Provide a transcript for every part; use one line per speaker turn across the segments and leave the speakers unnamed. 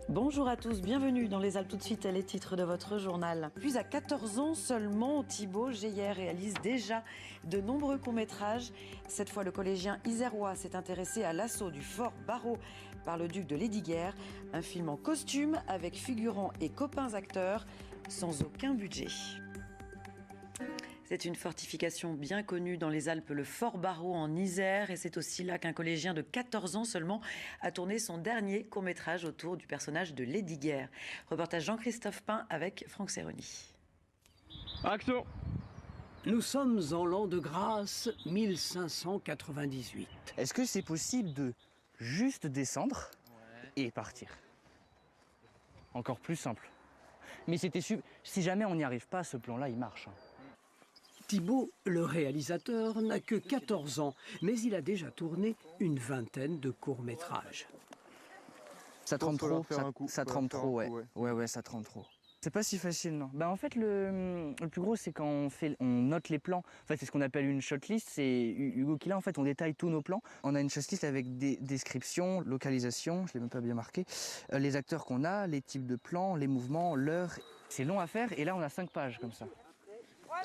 Bonjour à tous, bienvenue dans Les Alpes tout de suite, les titres de votre journal. Puis à 14 ans seulement, Thibaut Geyer réalise déjà de nombreux courts-métrages. Cette fois, le collégien isérois s'est intéressé à l'assaut du fort Barrault par le duc de Lesdiguières. Un film en costume avec figurants et copains acteurs sans aucun budget. C'est une fortification bien connue dans les Alpes, le Fort Barrault en Isère. Et c'est aussi là qu'un collégien de 14 ans seulement a tourné son dernier court-métrage autour du personnage de Lesdiguières. Reportage Jean-Christophe Pain avec Franck Serroni.
Action!
Nous sommes en l'an de grâce 1598.
Est-ce que c'est possible de juste descendre et partir? Encore plus simple. Mais si jamais on n'y arrive pas, ce plan-là, il marche.
Thibaut, le réalisateur, n'a que 14 ans, mais il a déjà tourné une vingtaine de courts-métrages.
Ça trempe trop, ça trempe trop, ouais. Ouais, ça trempe trop. C'est pas si facile, non. En fait, le plus gros, c'est quand on note les plans. En fait, c'est ce qu'on appelle une shotlist. C'est Hugo qui l'a. En fait, on détaille tous nos plans. On a une shotlist avec des descriptions, localisation, je l'ai même pas bien marqué, les acteurs qu'on a, les types de plans, les mouvements, l'heure. C'est long à faire et là, on a 5 pages comme ça.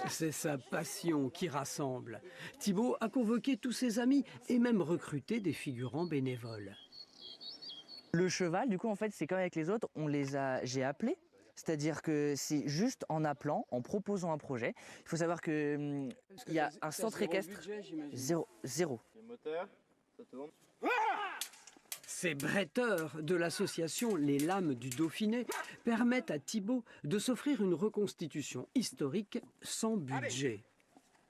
C'est sa passion qui rassemble. Thibaut a convoqué tous ses amis et même recruté des figurants bénévoles.
Le cheval, du coup, en fait, c'est comme avec les autres, j'ai appelé. C'est-à-dire que c'est juste en appelant, en proposant un projet. Il faut savoir qu'il y a un centre équestre. Zéro.
Les moteurs, ça tourne.
Ces bretteurs de l'association Les Lames du Dauphiné permettent à Thibaut de s'offrir une reconstitution historique sans budget.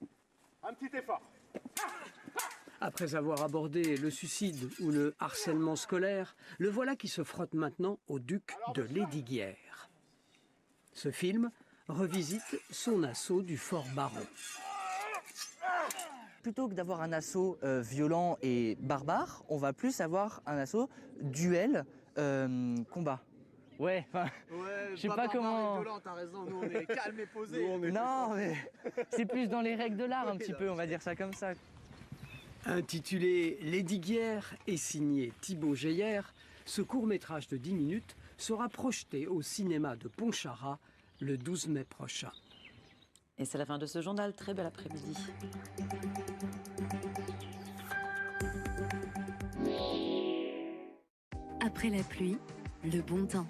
Allez, un petit effort.
Après avoir abordé le suicide ou le harcèlement scolaire, le voilà qui se frotte maintenant au duc de Lesdiguières. Ce film revisite son assaut du fort Barrault.
Plutôt que d'avoir un assaut violent et barbare, on va plus avoir un assaut duel, combat. Ouais, je sais pas comment.
T'as raison, nous on est calme et posé.
Non, mais c'est plus dans les règles de l'art un petit peu, on va dire ça comme ça.
Intitulé Lesdiguières et signé Thibaut Geyer, ce court-métrage de 10 minutes sera projeté au cinéma de Pontcharrat le 12 mai prochain.
Et c'est la fin de ce journal. Très bel après-midi.
Après la pluie, le bon temps.